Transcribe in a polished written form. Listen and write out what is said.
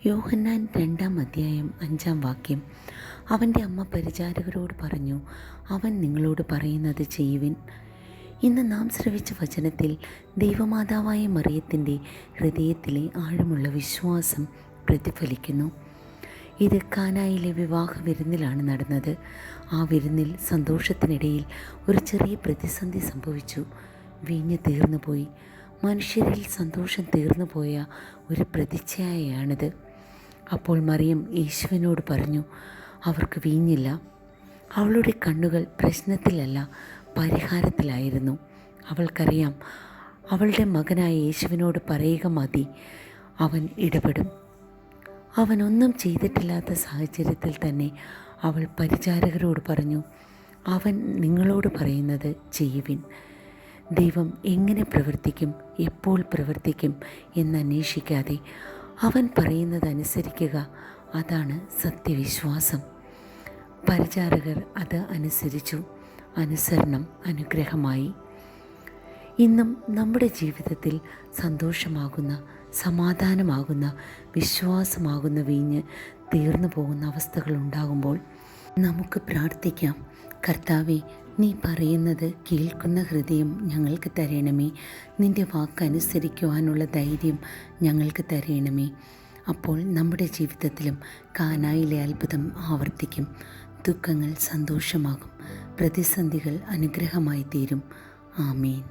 യോഹന്നാൻ 2-ാം അധ്യായം 5-ാം വാക്യം. അവൻ്റെ അമ്മ പരിചാരകരോട് പറഞ്ഞു, അവൻ നിങ്ങളോട് പറയുന്നത് ചെയ്യുവിൻ. ഇന്ന് നാം ശ്രവിച്ച വചനത്തിൽ ദൈവമാതാവായ മറിയത്തിൻ്റെ ഹൃദയത്തിലെ ആഴമുള്ള വിശ്വാസം പ്രതിഫലിക്കുന്നു. ഇത് കാനായിലെ വിവാഹ വിരുന്നിലാണ് നടന്നത്. ആ വിരുന്നിൽ സന്തോഷത്തിനിടയിൽ ഒരു ചെറിയ പ്രതിസന്ധി സംഭവിച്ചു. വീഞ്ഞ് തീർന്നുപോയി. മനുഷ്യരിൽ സന്തോഷം തീർന്നുപോയ ഒരു പ്രതിച്ഛായയാണിത്. അപ്പോൾ മറിയം യേശുവിനോട് പറഞ്ഞു, അവർക്ക് വീഞ്ഞില്ല. അവളുടെ കണ്ണുകൾ പ്രശ്നത്തിലല്ല, പരിഹാരത്തിലായിരുന്നു. അവൾക്കറിയാം, അവളുടെ മകനായ യേശുവിനോട് പറയുക മതി, അവൻ ഇടപെടും. അവനൊന്നും ചെയ്തിട്ടില്ലാത്ത സാഹചര്യത്തിൽ തന്നെ അവൾ പരിചാരകരോട് പറഞ്ഞു, അവൻ നിങ്ങളോട് പറയുന്നത് ചെയ്യുവിൻ. ദൈവം എങ്ങനെ പ്രവർത്തിക്കും, എപ്പോൾ പ്രവർത്തിക്കും എന്നന്വേഷിക്കാതെ അവൻ പറയുന്നത് അനുസരിക്കുക, അതാണ് സത്യവിശ്വാസം. പരിചാരകർ അത് അനുസരിച്ചു. അനുസരണം അനുഗ്രഹമായി. ഇന്നും നമ്മുടെ ജീവിതത്തിൽ സന്തോഷമാകുന്ന, സമാധാനമാകുന്ന, വിശ്വാസമാകുന്ന വീഞ്ഞ് തീർന്നു പോകുന്ന അവസ്ഥകൾ ഉണ്ടാകുമ്പോൾ നമുക്ക് പ്രാർത്ഥിക്കാം. കർത്താവേ, നീ പറയുന്നത് കേൾക്കുന്ന ഹൃദയം ഞങ്ങൾക്ക് തരണമേ. നിൻ്റെ വാക്കനുസരിക്കുവാനുള്ള ധൈര്യം ഞങ്ങൾക്ക് തരണമേ. അപ്പോൾ നമ്മുടെ ജീവിതത്തിലും കാനായിലെ അത്ഭുതം ആവർത്തിക്കും. ദുഃഖങ്ങൾ സന്തോഷമാകും. പ്രതിസന്ധികൾ അനുഗ്രഹമായി തീരും. ആമേൻ.